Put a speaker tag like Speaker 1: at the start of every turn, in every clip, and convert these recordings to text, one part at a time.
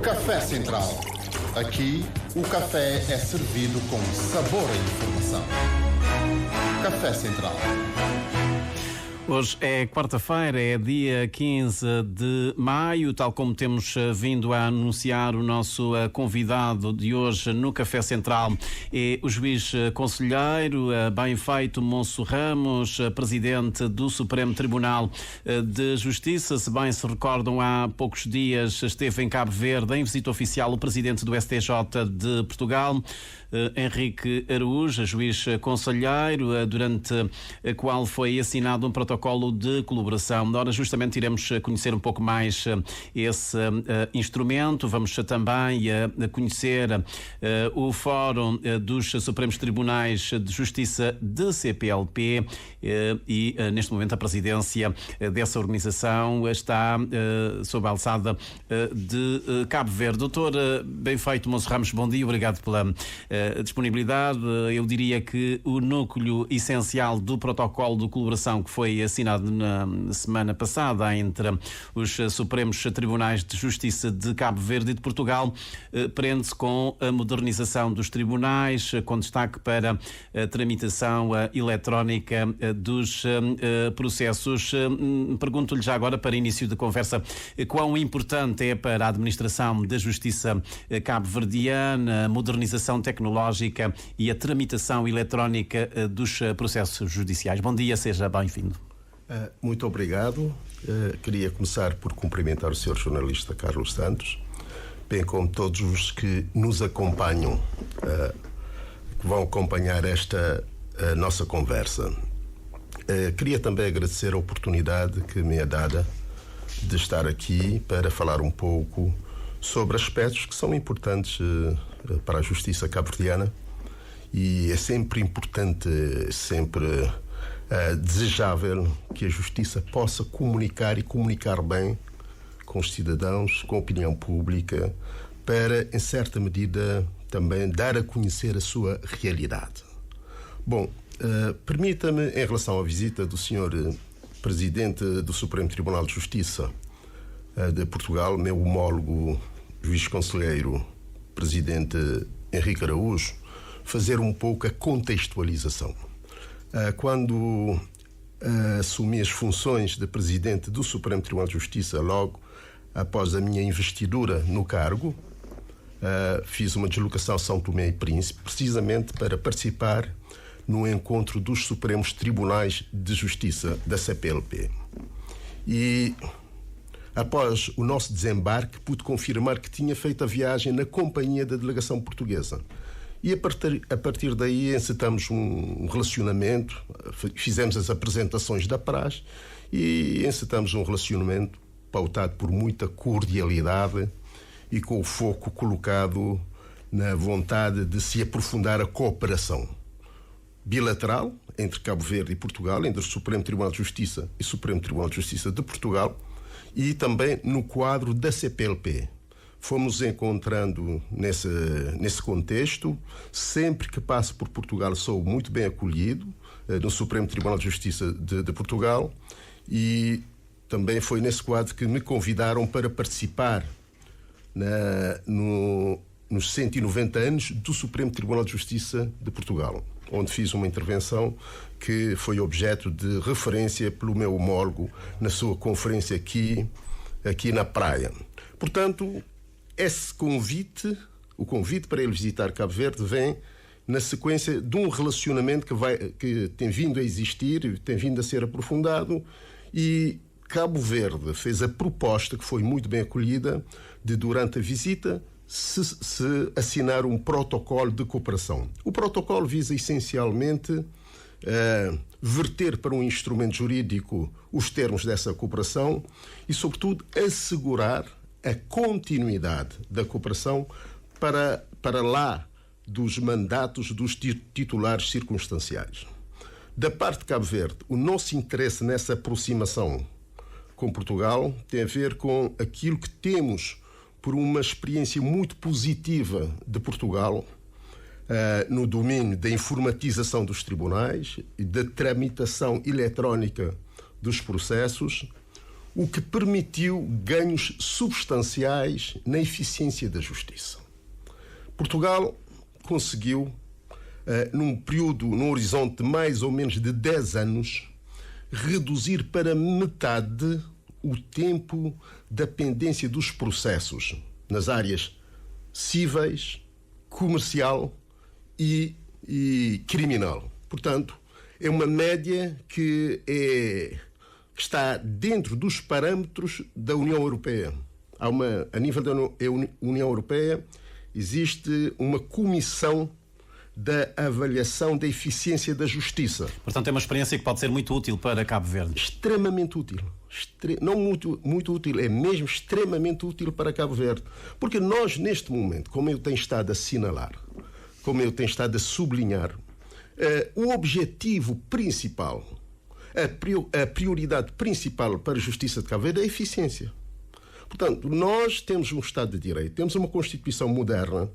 Speaker 1: Café Central. Aqui, o café é servido com sabor e informação. Café Central.
Speaker 2: Hoje é quarta-feira, é dia 15 de maio, tal como temos vindo a anunciar. O nosso convidado de hoje no Café Central é o juiz conselheiro Bem-Feito Monso Ramos, presidente do Supremo Tribunal de Justiça. Se bem se recordam, há poucos dias esteve em Cabo Verde em visita oficial o presidente do STJ de Portugal, Henrique Araújo, juiz conselheiro, durante a qual foi assinado um protocolo de colaboração. Ora, justamente iremos conhecer um pouco mais esse instrumento. Vamos também conhecer o Fórum dos Supremos Tribunais de Justiça de CPLP e, neste momento, a presidência dessa organização está sob a alçada de Cabo Verde. Doutor Bem-Feito Monso Ramos, bom dia, obrigado pela disponibilidade. Eu diria que o núcleo essencial do protocolo de colaboração que foi assinado na semana passada entre os Supremos Tribunais de Justiça de Cabo Verde e de Portugal prende-se com a modernização dos tribunais, com destaque para a tramitação eletrónica dos processos. Pergunto-lhe já agora, para início de conversa, quão importante é para a administração da justiça cabo-verdiana a modernização tecnológica e a tramitação eletrónica dos processos judiciais. Bom dia, seja bem-vindo.
Speaker 3: Muito obrigado. Queria começar por cumprimentar o Sr. jornalista Carlos Santos, bem como todos os que nos acompanham, que vão acompanhar esta nossa conversa. Queria também agradecer a oportunidade que me é dada de estar aqui para falar um pouco sobre aspectos que são importantes para a justiça cabo-verdiana, e é sempre importante, sempre desejável que a justiça possa comunicar e comunicar bem com os cidadãos, com a opinião pública, para, em certa medida, também dar a conhecer a sua realidade. Bom, permita-me, em relação à visita do Sr. Presidente do Supremo Tribunal de Justiça de Portugal, meu homólogo juiz conselheiro, presidente Henrique Araújo, fazer um pouco a contextualização. Quando assumi as funções de presidente do Supremo Tribunal de Justiça, logo após a minha investidura no cargo, fiz uma deslocação a São Tomé e Príncipe, precisamente para participar no encontro dos Supremos Tribunais de Justiça da CPLP. E após o nosso desembarque, pude confirmar que tinha feito a viagem na companhia da delegação portuguesa. E a partir daí encetamos um relacionamento, fizemos as apresentações da praxe e encetamos um relacionamento pautado por muita cordialidade e com o foco colocado na vontade de se aprofundar a cooperação bilateral entre Cabo Verde e Portugal, entre o Supremo Tribunal de Justiça e o Supremo Tribunal de Justiça de Portugal, e também no quadro da CPLP. Fomos encontrando nesse contexto. Sempre que passo por Portugal sou muito bem acolhido no Supremo Tribunal de Justiça de Portugal, e também foi nesse quadro que me convidaram para participar nos 190 anos do Supremo Tribunal de Justiça de Portugal, onde fiz uma intervenção que foi objeto de referência pelo meu homólogo na sua conferência aqui na praia. Portanto, esse convite, o convite para ele visitar Cabo Verde, vem na sequência de um relacionamento que tem vindo a existir, tem vindo a ser aprofundado, e Cabo Verde fez a proposta, que foi muito bem acolhida, de, durante a visita, se assinar um protocolo de cooperação. O protocolo visa essencialmente verter para um instrumento jurídico os termos dessa cooperação e, sobretudo, assegurar a continuidade da cooperação para lá dos mandatos dos titulares circunstanciais. Da parte de Cabo Verde, o nosso interesse nessa aproximação com Portugal tem a ver com aquilo que temos por uma experiência muito positiva de Portugal no domínio da informatização dos tribunais e da tramitação eletrónica dos processos, o que permitiu ganhos substanciais na eficiência da justiça. Portugal conseguiu, num horizonte de mais ou menos de 10 anos, reduzir para metade o tempo da pendência dos processos nas áreas cíveis, comercial e criminal. Portanto, é uma média que está dentro dos parâmetros da União Europeia. A nível da União Europeia, existe uma comissão da avaliação da eficiência da justiça.
Speaker 2: Portanto, é uma experiência que pode ser muito útil para Cabo Verde.
Speaker 3: Extremamente útil. Não muito útil, é mesmo extremamente útil para Cabo Verde. Porque nós, neste momento, como eu tenho estado a assinalar, como eu tenho estado a sublinhar, o objetivo principal, a prioridade principal para a justiça de Cabo Verde é a eficiência. Portanto, nós temos um Estado de Direito, temos uma Constituição moderna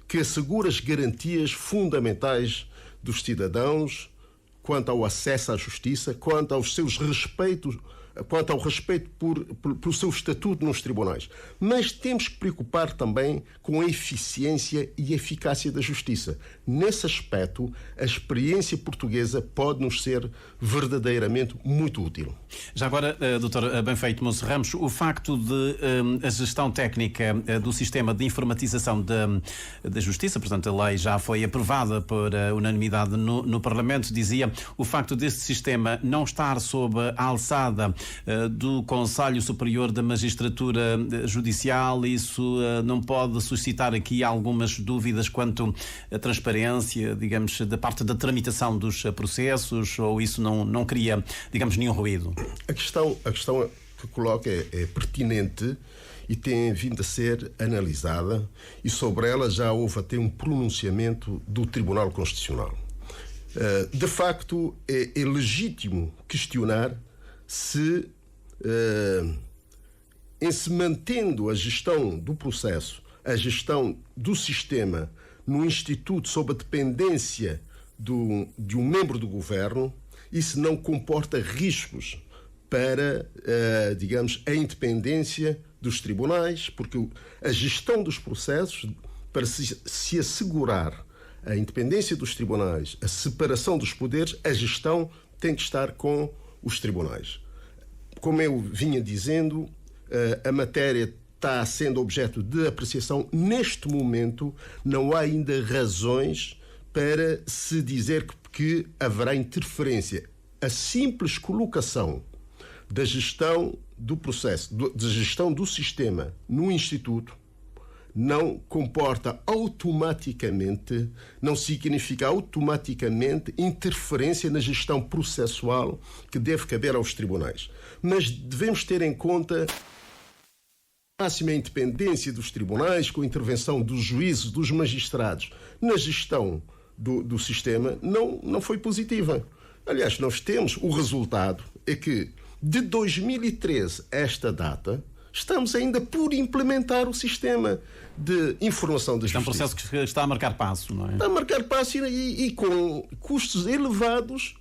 Speaker 3: que assegura as garantias fundamentais dos cidadãos quanto ao acesso à justiça, quanto aos seus respeitos, quanto ao respeito pelo seu estatuto nos tribunais. Mas temos que preocupar também com a eficiência e eficácia da justiça. Nesse aspecto, a experiência portuguesa pode nos ser verdadeiramente muito útil.
Speaker 2: Já agora, Dr. Benfeito Moço Ramos, o facto de a gestão técnica do sistema de informatização da justiça, portanto a lei já foi aprovada por unanimidade no Parlamento, dizia, o facto deste sistema não estar sob a alçada do Conselho Superior da Magistratura Judicial, isso não pode suscitar aqui algumas dúvidas quanto à transparência, digamos, da parte da tramitação dos processos, ou isso não cria, digamos, nenhum ruído?
Speaker 3: A questão que coloca é pertinente e tem vindo a ser analisada, e sobre ela já houve até um pronunciamento do Tribunal Constitucional. De facto, é legítimo questionar se, em se mantendo a gestão do processo, a gestão do sistema no Instituto sob a dependência de um membro do governo, isso não comporta riscos para, digamos, a independência dos tribunais, porque a gestão dos processos, para se assegurar a independência dos tribunais, a separação dos poderes, a gestão tem que estar com os tribunais. Como eu vinha dizendo, a matéria está sendo objeto de apreciação. Neste momento, não há ainda razões para se dizer que haverá interferência. A simples colocação da gestão do processo, da gestão do sistema no Instituto, não comporta automaticamente, não significa automaticamente interferência na gestão processual que deve caber aos tribunais. Mas devemos ter em conta a máxima independência dos tribunais, com a intervenção dos juízes, dos magistrados, na gestão do sistema, não foi positiva. Aliás, nós temos o resultado, é que de 2013 a esta data, estamos ainda por implementar o sistema de informação da justiça.
Speaker 2: É um processo que está a marcar passo, não é?
Speaker 3: Está a marcar passo e com custos elevados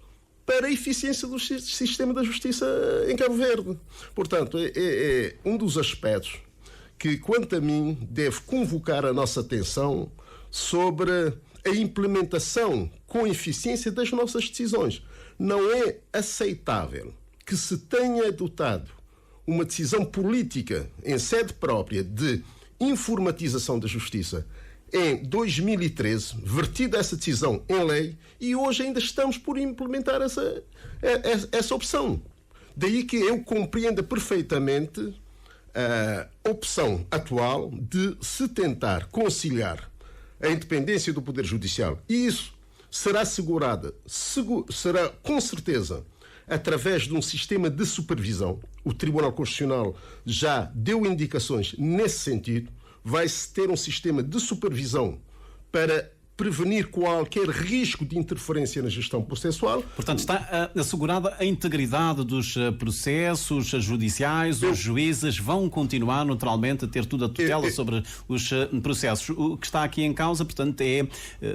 Speaker 3: para a eficiência do sistema da justiça em Cabo Verde. Portanto, é um dos aspectos que, quanto a mim, deve convocar a nossa atenção sobre a implementação com eficiência das nossas decisões. Não é aceitável que se tenha adotado uma decisão política em sede própria de informatização da justiça em 2013, vertida essa decisão em lei, e hoje ainda estamos por implementar essa opção. Daí que eu compreendo perfeitamente a opção atual de se tentar conciliar a independência do Poder Judicial. E isso será assegurada, será com certeza, através de um sistema de supervisão. O Tribunal Constitucional já deu indicações nesse sentido. Vai-se ter um sistema de supervisão para prevenir qualquer risco de interferência na gestão processual.
Speaker 2: Portanto, está assegurada a integridade dos processos judiciais, os juízes vão continuar naturalmente a ter toda a tutela sobre os processos. O que está aqui em causa, portanto, é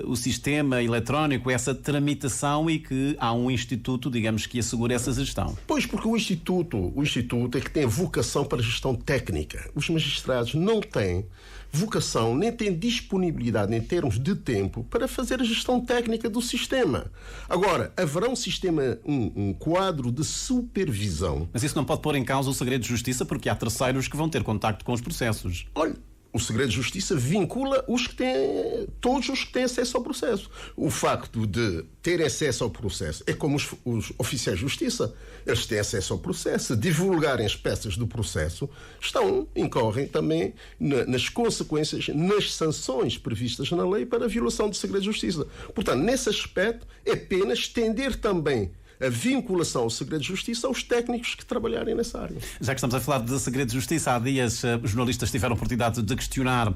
Speaker 2: o sistema eletrónico, essa tramitação, e que há um instituto, digamos, que assegura essa gestão.
Speaker 3: Pois, porque o instituto é que tem vocação para a gestão técnica. Os magistrados não têm vocação, nem têm disponibilidade em termos de tempo para fazer a gestão técnica do sistema. Agora, haverá um sistema, um quadro de supervisão.
Speaker 2: Mas isso não pode pôr em causa o segredo de justiça, porque há terceiros que vão ter contacto com os processos.
Speaker 3: Olha, o segredo de justiça vincula todos os que têm acesso ao processo. O facto de ter acesso ao processo é como os oficiais de justiça. Eles têm acesso ao processo. Se divulgarem as peças do processo, incorrem também nas consequências, nas sanções previstas na lei para a violação do segredo de justiça. Portanto, nesse aspecto, é apenas estender também a vinculação ao segredo de justiça aos técnicos que trabalharem nessa área.
Speaker 2: Já que estamos a falar de segredo de justiça, há dias os jornalistas tiveram a oportunidade de questionar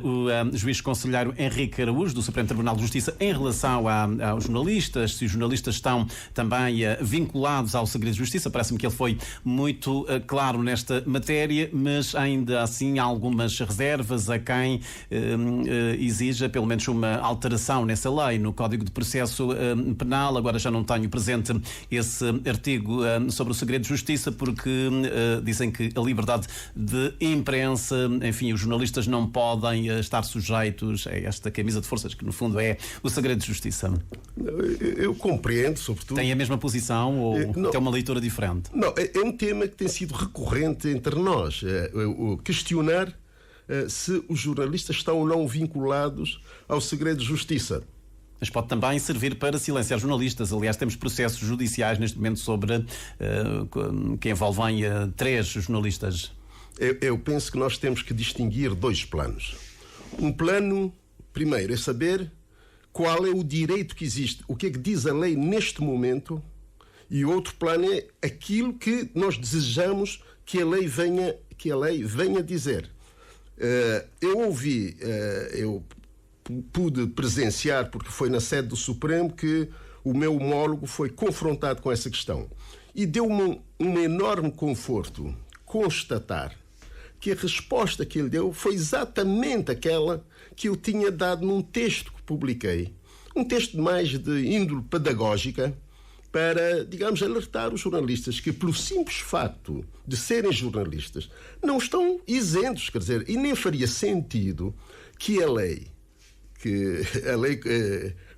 Speaker 2: o juiz conselheiro Henrique Araújo, do Supremo Tribunal de Justiça, em relação aos jornalistas, se os jornalistas estão também vinculados ao segredo de justiça. Parece-me que ele foi muito claro nesta matéria, mas ainda assim há algumas reservas a quem exija pelo menos uma alteração nessa lei, no Código de Processo Penal. Agora já não tenho presente esse artigo sobre o segredo de justiça, porque dizem que a liberdade de imprensa, enfim, os jornalistas não podem estar sujeitos a esta camisa de forças, que no fundo é o segredo de justiça.
Speaker 3: Eu compreendo, sobretudo.
Speaker 2: Tem a mesma posição ou tem uma leitura diferente?
Speaker 3: Não, é um tema que tem sido recorrente entre nós, questionar se os jornalistas estão ou não vinculados ao segredo de justiça.
Speaker 2: Mas pode também servir para silenciar jornalistas. Aliás, temos processos judiciais neste momento sobre que envolvem 3 jornalistas.
Speaker 3: Eu penso que nós temos que distinguir 2 planos. Um plano, primeiro, é saber qual é o direito que existe, o que é que diz a lei neste momento, e outro plano é aquilo que nós desejamos que a lei venha dizer. Eu pude presenciar, porque foi na sede do Supremo que o meu homólogo foi confrontado com essa questão. E deu-me um enorme conforto constatar que a resposta que ele deu foi exatamente aquela que eu tinha dado num texto que publiquei. Um texto mais de índole pedagógica para, digamos, alertar os jornalistas que, pelo simples facto de serem jornalistas, não estão isentos, quer dizer, e nem faria sentido que a lei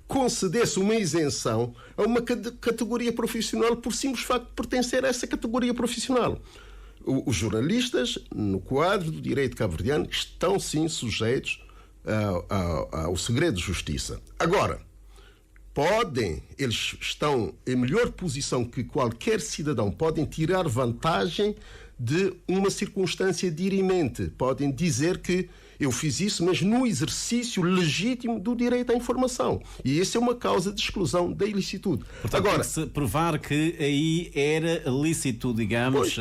Speaker 3: concedesse uma isenção a uma categoria profissional por simples facto de pertencer a essa categoria profissional. Os jornalistas, no quadro do direito cabo-verdiano, estão sim sujeitos ao segredo de justiça. Agora, eles estão em melhor posição que qualquer cidadão, podem tirar vantagem de uma circunstância dirimente. Podem dizer que eu fiz isso, mas no exercício legítimo do direito à informação. E essa é uma causa de exclusão da ilicitude.
Speaker 2: Portanto, agora, tem que se provar que aí era lícito, digamos,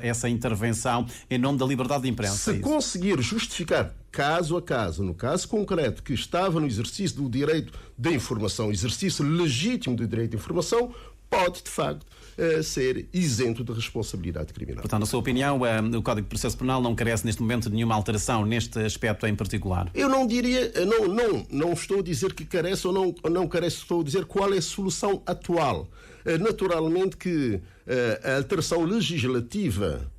Speaker 2: essa intervenção em nome da liberdade de imprensa.
Speaker 3: Se conseguir justificar caso a caso, no caso concreto, que estava no exercício do direito da informação, exercício legítimo do direito de informação, pode, de facto, ser isento de responsabilidade criminal.
Speaker 2: Portanto, na sua opinião, o Código de Processo Penal não carece neste momento de nenhuma alteração neste aspecto em particular?
Speaker 3: Eu não diria, não estou a dizer que carece ou não carece, estou a dizer qual é a solução atual. Naturalmente que a alteração legislativa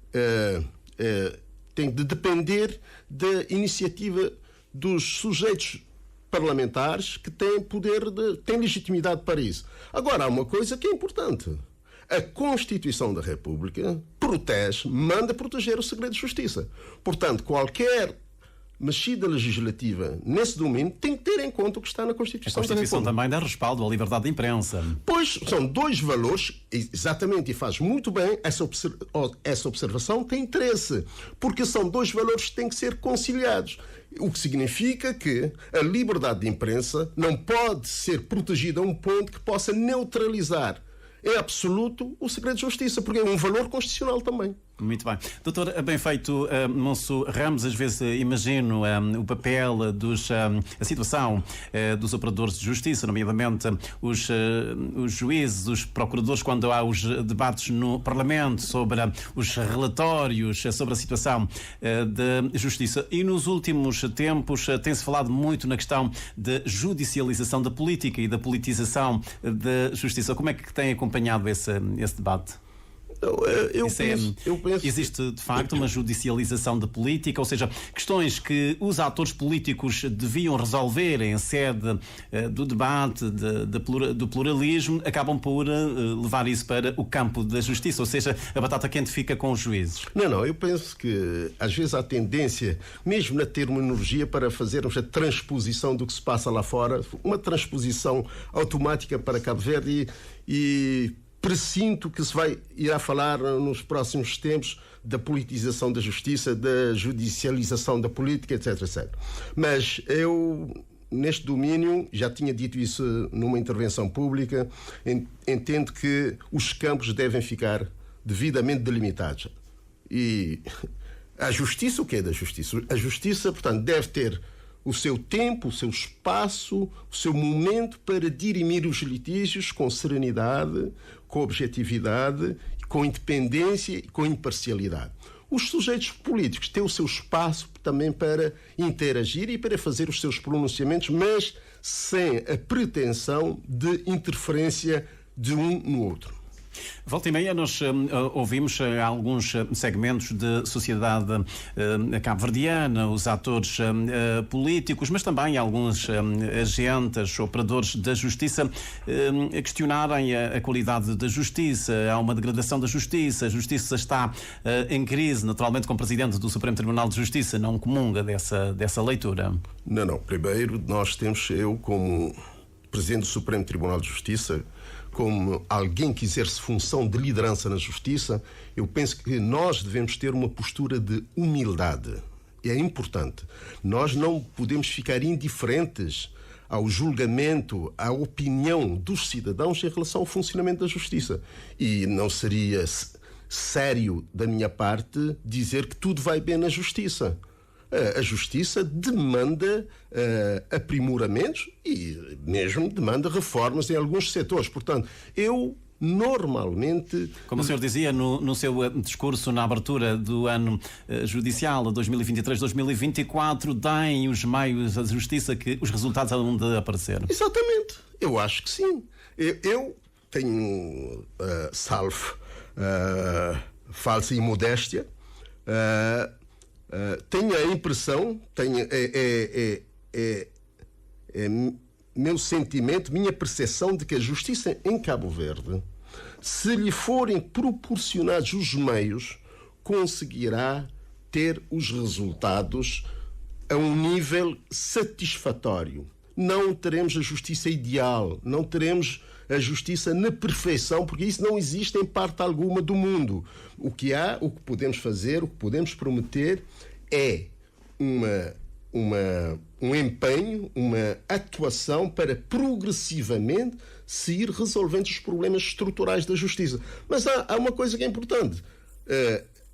Speaker 3: tem de depender da iniciativa dos sujeitos parlamentares que têm têm legitimidade para isso. Agora, há uma coisa que é importante. A Constituição da República manda proteger o segredo de justiça. Portanto, qualquer mexida legislativa nesse domínio tem que ter em conta o que está na Constituição da República.
Speaker 2: A Constituição também dá respaldo à liberdade de imprensa.
Speaker 3: Pois, são 2 valores, exatamente, e faz muito bem essa observação, tem interesse, porque são 2 valores que têm que ser conciliados. O que significa que a liberdade de imprensa não pode ser protegida a um ponto que possa neutralizar em absoluto o segredo de justiça, porque é um valor constitucional também.
Speaker 2: Muito bem. Doutor, bem feito, Monso Ramos, às vezes imagino o papel a situação dos operadores de justiça, nomeadamente os juízes, os procuradores, quando há os debates no Parlamento sobre os relatórios sobre a situação de justiça. E nos últimos tempos tem-se falado muito na questão de judicialização da política e da politização da justiça. Como é que tem acompanhado esse debate?
Speaker 3: Eu penso...
Speaker 2: Existe de facto uma judicialização da política, ou seja, questões que os atores políticos deviam resolver em sede do debate, do pluralismo, acabam por levar isso para o campo da justiça, ou seja, a batata quente fica com os juízes.
Speaker 3: Não, eu penso que às vezes há tendência, mesmo na terminologia, para fazermos a transposição do que se passa lá fora, uma transposição automática para Cabo Verde e presinto que se irá falar nos próximos tempos da politização da justiça, da judicialização da política, etc, etc. Mas eu, neste domínio, já tinha dito isso numa intervenção pública, entendo que os campos devem ficar devidamente delimitados. E a justiça, o que é da justiça? A justiça, portanto, deve ter o seu tempo, o seu espaço, o seu momento para dirimir os litígios com serenidade, com objetividade, com independência e com imparcialidade. Os sujeitos políticos têm o seu espaço também para interagir e para fazer os seus pronunciamentos, mas sem a pretensão de interferência de um no outro.
Speaker 2: Volta e meia nós ouvimos alguns segmentos de sociedade cabo-verdiana, os atores políticos, mas também alguns agentes, operadores da justiça questionarem a qualidade da justiça. Há uma degradação da justiça, a justiça está em crise, naturalmente, como Presidente do Supremo Tribunal de Justiça não comunga dessa leitura.
Speaker 3: Não. Primeiro, eu como Presidente do Supremo Tribunal de Justiça, como alguém que exerce função de liderança na justiça, eu penso que nós devemos ter uma postura de humildade. É importante. Nós não podemos ficar indiferentes ao julgamento, à opinião dos cidadãos em relação ao funcionamento da justiça. E não seria sério da minha parte dizer que tudo vai bem na justiça. A justiça demanda aprimoramentos e mesmo demanda reformas em alguns setores. Portanto, eu normalmente...
Speaker 2: Como o senhor dizia no seu discurso na abertura do ano judicial 2023-2024, deem os meios à justiça que os resultados hão de aparecer.
Speaker 3: Exatamente. Eu acho que sim. Eu tenho, salvo falsa imodéstia, tenho a impressão, meu sentimento, minha percepção de que a justiça em Cabo Verde, se lhe forem proporcionados os meios, conseguirá ter os resultados a um nível satisfatório. Não teremos a justiça ideal, não teremos a justiça na perfeição, porque isso não existe em parte alguma do mundo. O que há, o que podemos fazer, o que podemos prometer é um empenho, uma atuação para progressivamente se ir resolvendo os problemas estruturais da justiça. Mas há uma coisa que é importante.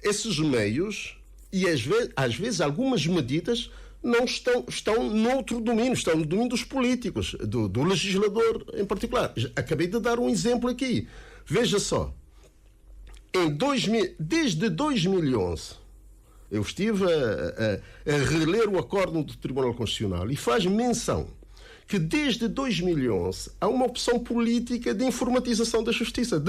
Speaker 3: Esses meios e às vezes algumas medidas não estão noutro domínio, estão no domínio dos políticos, do legislador em particular. Acabei de dar um exemplo aqui. Veja só, desde 2011, eu estive a reler o acórdão do Tribunal Constitucional e faz menção que desde 2011 há uma opção política de informatização da justiça,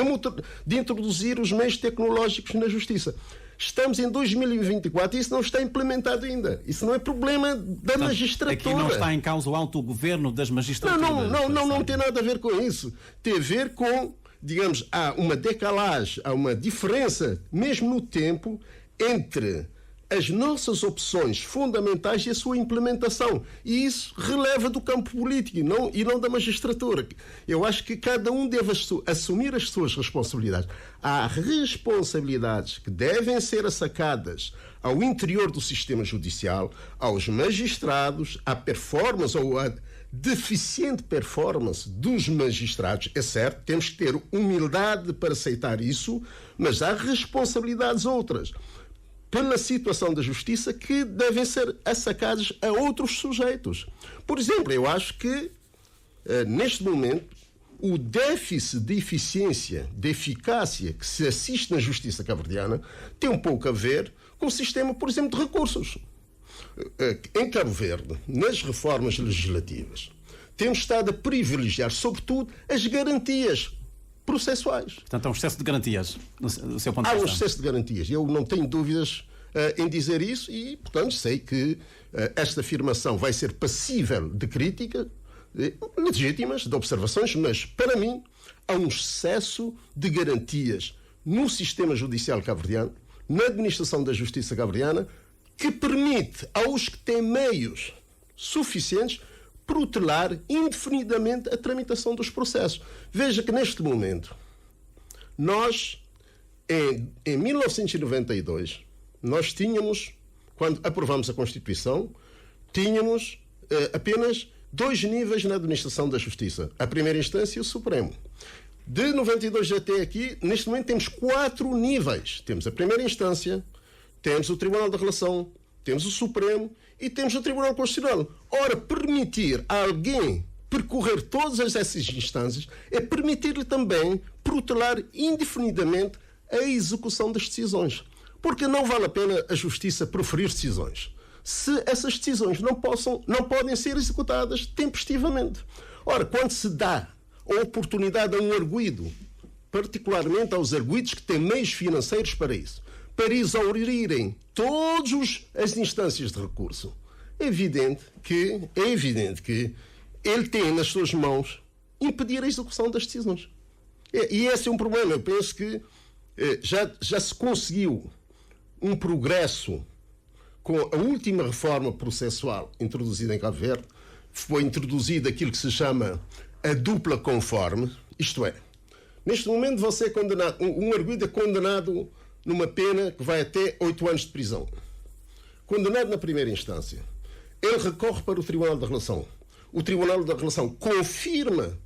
Speaker 3: de introduzir os meios tecnológicos na justiça. Estamos em 2024 e isso não está implementado ainda. Isso não é problema da magistratura.
Speaker 2: Aqui não está em causa o autogoverno das magistraturas.
Speaker 3: Não tem nada a ver com isso. Tem a ver com, digamos, há uma decalagem, há uma diferença, mesmo no tempo, entre as nossas opções fundamentais e a sua implementação. E isso releva do campo político e não da magistratura. Eu acho que cada um deve assumir as suas responsabilidades. Há responsabilidades que devem ser assacadas ao interior do sistema judicial, aos magistrados, à performance ou à deficiente performance dos magistrados. É certo, temos que ter humildade para aceitar isso, mas há responsabilidades outras pela situação da justiça que devem ser assacadas a outros sujeitos. Por exemplo, eu acho que, neste momento, o déficit de eficiência, de eficácia que se assiste na justiça cabo-verdiana tem um pouco a ver com o sistema, por exemplo, de recursos. Em Cabo Verde, nas reformas legislativas, temos estado a privilegiar, sobretudo, as garantias processuais.
Speaker 2: Portanto, há um excesso de garantias, do seu ponto de vista.
Speaker 3: Há um excesso de garantias. Eu não tenho dúvidas em dizer isso e, portanto, sei que esta afirmação vai ser passível de crítica, legítimas, de observações, mas, para mim, há um excesso de garantias no sistema judicial cabo-verdiano, na administração da justiça cabo-verdiana, que permite aos que têm meios suficientes protelar indefinidamente a tramitação dos processos. Veja que, neste momento, nós, em 1992, nós tínhamos, quando aprovamos a Constituição, tínhamos apenas 2 níveis na administração da justiça. A primeira instância e o Supremo. De 92 até aqui, neste momento, temos 4 níveis. Temos a primeira instância, temos o Tribunal da Relação, temos o Supremo e temos o Tribunal Constitucional. Ora, permitir a alguém percorrer todas essas instâncias é permitir-lhe também protelar indefinidamente a execução das decisões. Porque não vale a pena a justiça proferir decisões se essas decisões não podem ser executadas tempestivamente. Ora, quando se dá a oportunidade a um arguido, particularmente aos arguidos que têm meios financeiros para isso, para exaurirem todas as instâncias de recurso, é evidente que ele tem nas suas mãos impedir a execução das decisões. E esse é um problema. Eu penso que já se conseguiu um progresso com a última reforma processual introduzida em Cabo Verde. Foi introduzido aquilo que se chama a dupla conforme, isto é, neste momento você é condenado, um arguido é condenado numa pena que vai até 8 anos de prisão. Condenado na primeira instância, ele recorre para o Tribunal da Relação. O Tribunal da Relação confirma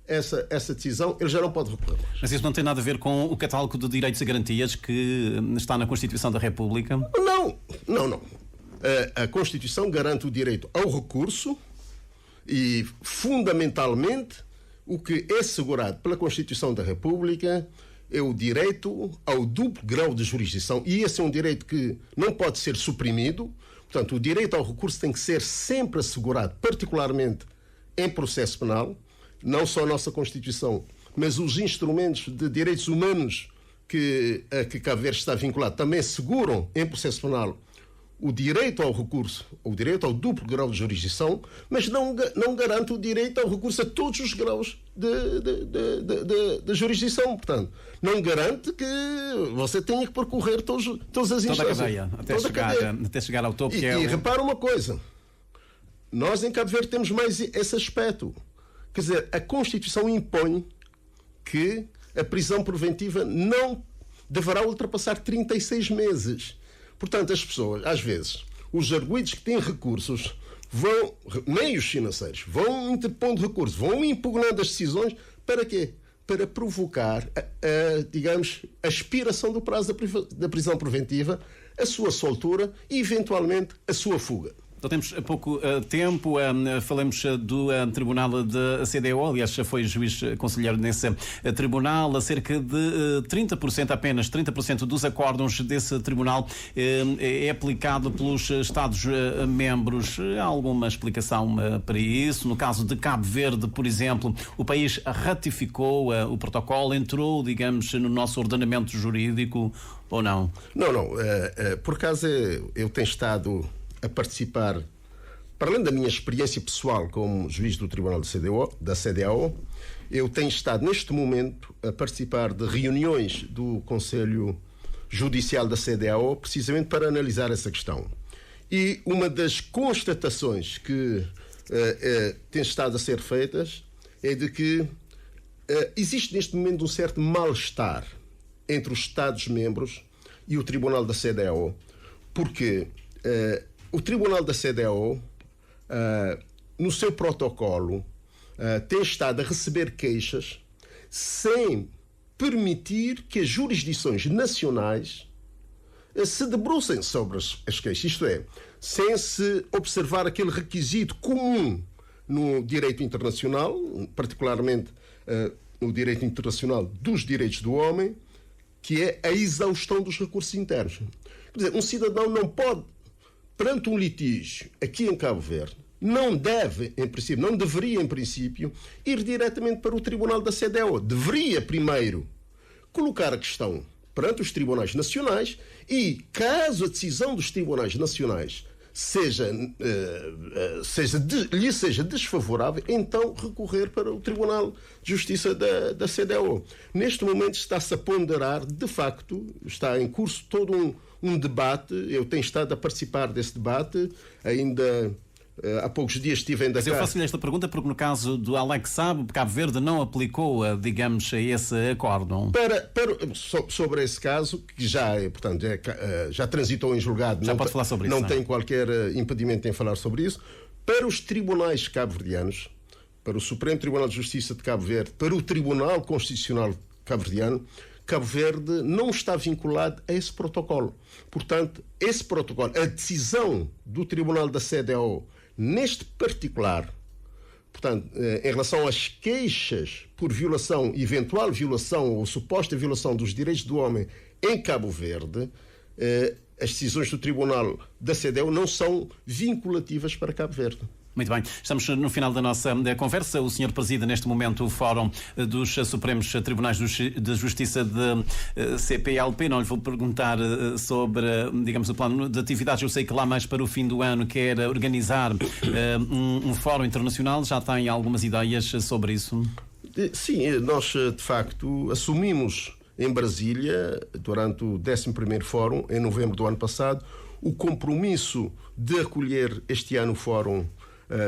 Speaker 3: essa decisão, ele já não pode recorrer mais.
Speaker 2: Mas isso não tem nada a ver com o catálogo de direitos e garantias que está na Constituição da República?
Speaker 3: Não. A Constituição garante o direito ao recurso e, fundamentalmente, o que é assegurado pela Constituição da República é o direito ao duplo grau de jurisdição. E esse é um direito que não pode ser suprimido. Portanto, o direito ao recurso tem que ser sempre assegurado, particularmente em processo penal. Não só a nossa Constituição, mas os instrumentos de direitos humanos a que Cabo Verde está vinculado também asseguram em processo penal o direito ao recurso, o direito ao duplo grau de jurisdição, mas não garante o direito ao recurso a todos os graus de jurisdição. Portanto, não garante que você tenha que percorrer todas as instâncias.
Speaker 2: Toda a cadeia, até chegar ao topo.
Speaker 3: E repara uma coisa, nós em Cabo Verde temos mais esse aspecto. Quer dizer, a Constituição impõe que a prisão preventiva não deverá ultrapassar 36 meses. Portanto, as pessoas, às vezes, os arguidos que têm recursos, meios financeiros, vão interpondo recursos, vão impugnando as decisões, para quê? Para provocar, a expiração do prazo da prisão preventiva, a sua soltura e, eventualmente, a sua fuga.
Speaker 2: Então temos pouco tempo, falamos do tribunal da CDO, aliás já foi juiz conselheiro nesse tribunal, cerca de 30%, apenas 30% dos acórdãos desse tribunal é aplicado pelos Estados-membros. Há alguma explicação para isso? No caso de Cabo Verde, por exemplo, o país ratificou o protocolo, entrou, digamos, no nosso ordenamento jurídico ou não?
Speaker 3: Não. Por acaso eu tenho estado a participar, para além da minha experiência pessoal como juiz do Tribunal da CDAO, eu tenho estado neste momento a participar de reuniões do Conselho Judicial da CEDEAO, precisamente para analisar essa questão. E uma das constatações que tem estado a ser feitas é de que existe neste momento um certo mal-estar entre os Estados-membros e o Tribunal da CEDEAO, porque o Tribunal da CEDEAO, no seu protocolo, tem estado a receber queixas sem permitir que as jurisdições nacionais se debrucem sobre as queixas, isto é, sem se observar aquele requisito comum no direito internacional, particularmente no direito internacional dos direitos do homem, que é a exaustão dos recursos internos. Quer dizer, um cidadão não pode, perante um litígio aqui em Cabo Verde, não deve, em princípio, não deveria, em princípio, ir diretamente para o Tribunal da CEDEAO. Deveria, primeiro, colocar a questão perante os tribunais nacionais e, caso a decisão dos tribunais nacionais lhe seja desfavorável, então recorrer para o Tribunal de Justiça da CEDEAO. Neste momento está-se a ponderar, de facto, está em curso todo um debate. Eu tenho estado a participar desse debate, ainda há poucos dias estive ainda cá.
Speaker 2: Mas eu faço-lhe esta pergunta porque no caso do Alex Saab, Cabo Verde não aplicou, digamos, esse acórdão.
Speaker 3: Sobre esse caso, que já transitou em julgado,
Speaker 2: já pode falar sobre isso.
Speaker 3: Não tem qualquer impedimento em falar sobre isso. Para os tribunais cabo-verdianos, para o Supremo Tribunal de Justiça de Cabo Verde, para o Tribunal Constitucional cabo-verdiano, Cabo Verde não está vinculado a esse protocolo. Portanto, esse protocolo, a decisão do Tribunal da CEDEAO, neste particular, portanto, em relação às queixas por violação, eventual violação ou suposta violação dos direitos do homem em Cabo Verde, as decisões do Tribunal da CEDEAO não são vinculativas para Cabo Verde.
Speaker 2: Muito bem, estamos no final da nossa conversa. O senhor preside neste momento o Fórum dos Supremos Tribunais de Justiça de CPLP. Não lhe vou perguntar sobre, digamos, o plano de atividades. Eu sei que lá mais para o fim do ano quer organizar um fórum internacional. Já tem algumas ideias sobre isso?
Speaker 3: Sim, nós de facto assumimos em Brasília, durante o 11º Fórum, em novembro do ano passado, o compromisso de acolher este ano o Fórum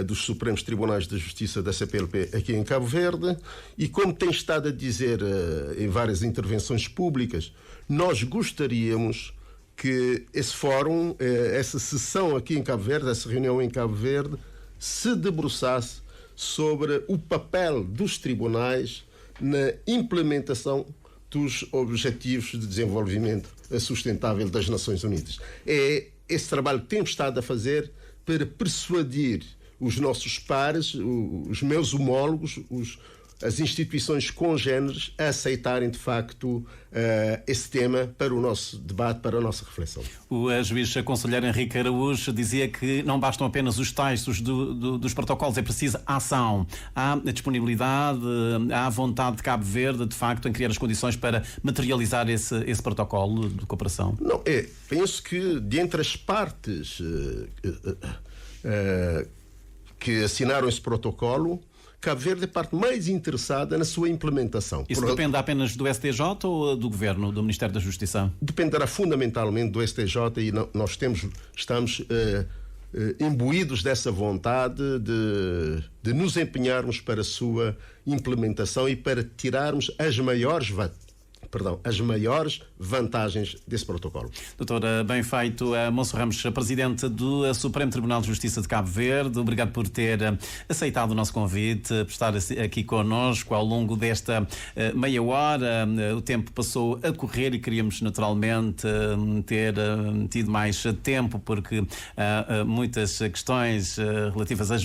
Speaker 3: dos Supremos Tribunais de Justiça da CPLP aqui em Cabo Verde, e como tem estado a dizer em várias intervenções públicas, nós gostaríamos que esse fórum, essa sessão aqui em Cabo Verde, essa reunião em Cabo Verde, se debruçasse sobre o papel dos tribunais na implementação dos Objetivos de Desenvolvimento Sustentável das Nações Unidas. É esse trabalho que temos estado a fazer para persuadir os nossos pares, os meus homólogos, as instituições congêneres a aceitarem, de facto, esse tema para o nosso debate, para a nossa reflexão.
Speaker 2: O juiz conselheiro Henrique Araújo dizia que não bastam apenas os textos dos protocolos, é preciso ação. Há disponibilidade, há vontade de Cabo Verde, de facto, em criar as condições para materializar esse protocolo de cooperação?
Speaker 3: Não, penso que, de entre as partes que assinaram esse protocolo, Cabo Verde é a parte mais interessada na sua implementação.
Speaker 2: Isso depende apenas do STJ ou do Governo, do Ministério da Justiça?
Speaker 3: Dependerá fundamentalmente do STJ e nós estamos imbuídos dessa vontade de nos empenharmos para a sua implementação e para tirarmos as maiores vantagens desse protocolo.
Speaker 2: Doutora, bem feito. Monso Ramos, Presidente do Supremo Tribunal de Justiça de Cabo Verde, obrigado por ter aceitado o nosso convite, por estar aqui connosco ao longo desta meia hora. O tempo passou a correr e queríamos naturalmente ter tido mais tempo, porque há muitas questões relativas às